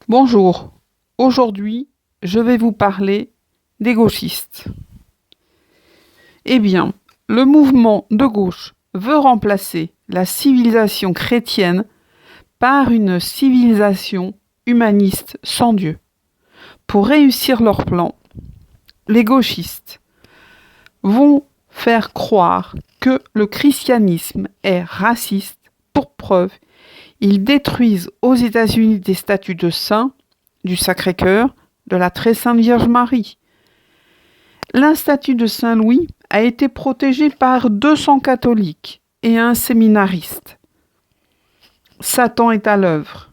Bonjour, aujourd'hui je vais vous parler des gauchistes. Eh bien, le mouvement de gauche veut remplacer la civilisation chrétienne par une civilisation humaniste sans Dieu. Pour réussir leur plan, les gauchistes vont faire croire que le christianisme est raciste. Pour preuve, ils détruisent aux États-Unis des statues de saints, du Sacré-Cœur, de la Très Sainte Vierge Marie. La statue de Saint-Louis a été protégée par 200 catholiques et un séminariste. Satan est à l'œuvre.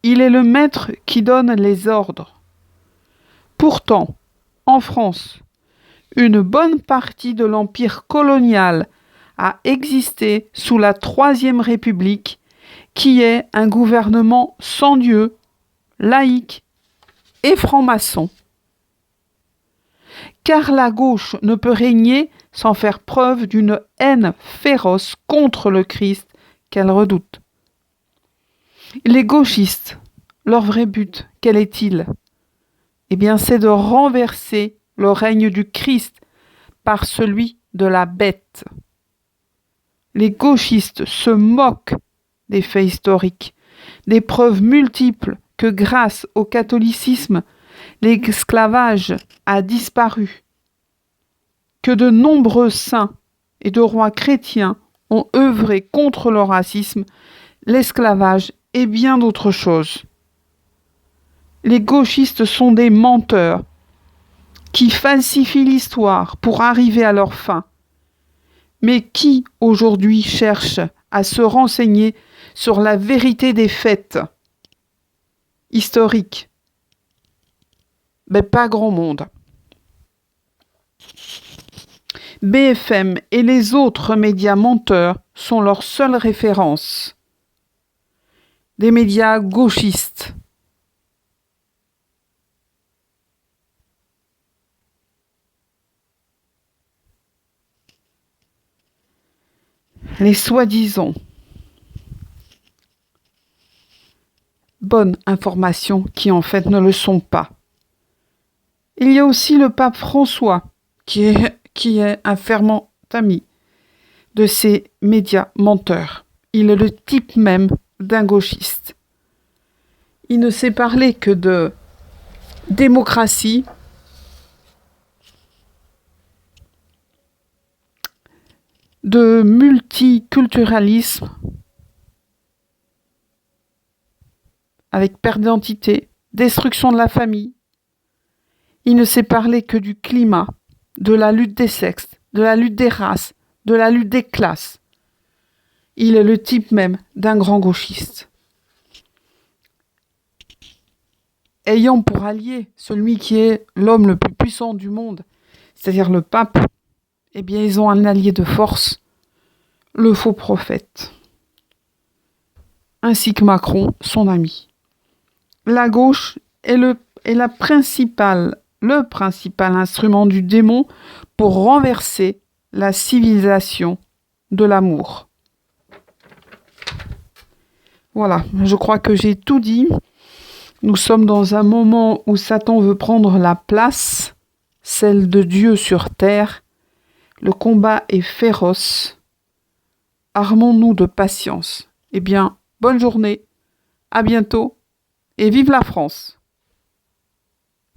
Il est le maître qui donne les ordres. Pourtant, en France, une bonne partie de l'empire colonial a existé sous la Troisième République, qui est un gouvernement sans Dieu, laïque et franc-maçon. Car la gauche ne peut régner sans faire preuve d'une haine féroce contre le Christ qu'elle redoute. Les gauchistes, leur vrai but, quel est-il? Eh bien, c'est de renverser le règne du Christ par celui de la bête. Les gauchistes se moquent des faits historiques, des preuves multiples que grâce au catholicisme, l'esclavage a disparu, que de nombreux saints et de rois chrétiens ont œuvré contre le racisme, l'esclavage et bien d'autres choses. Les gauchistes sont des menteurs qui falsifient l'histoire pour arriver à leur fin. Mais qui aujourd'hui cherche à se renseigner sur la vérité des faits historiques? Ben, pas grand monde. BFM et les autres médias menteurs sont leurs seules références. Des médias gauchistes. Les soi-disant bonnes informations qui en fait ne le sont pas. Il y a aussi le pape François qui est un fervent ami de ces médias menteurs. Il est le type même d'un gauchiste. Il ne sait parler que de démocratie, de multiculturalisme, avec perte d'identité, destruction de la famille. Il ne sait parler que du climat, de la lutte des sexes, de la lutte des races, de la lutte des classes. Il est le type même d'un grand gauchiste. Ayant pour allié celui qui est l'homme le plus puissant du monde, c'est-à-dire le pape, eh bien ils ont un allié de force, le faux prophète, ainsi que Macron, son ami. La gauche est le principal instrument du démon pour renverser la civilisation de l'amour. Voilà, je crois que j'ai tout dit. Nous sommes dans un moment où Satan veut prendre la place, celle de Dieu sur terre. Le combat est féroce. Armons-nous de patience. Eh bien, bonne journée, à bientôt et vive la France!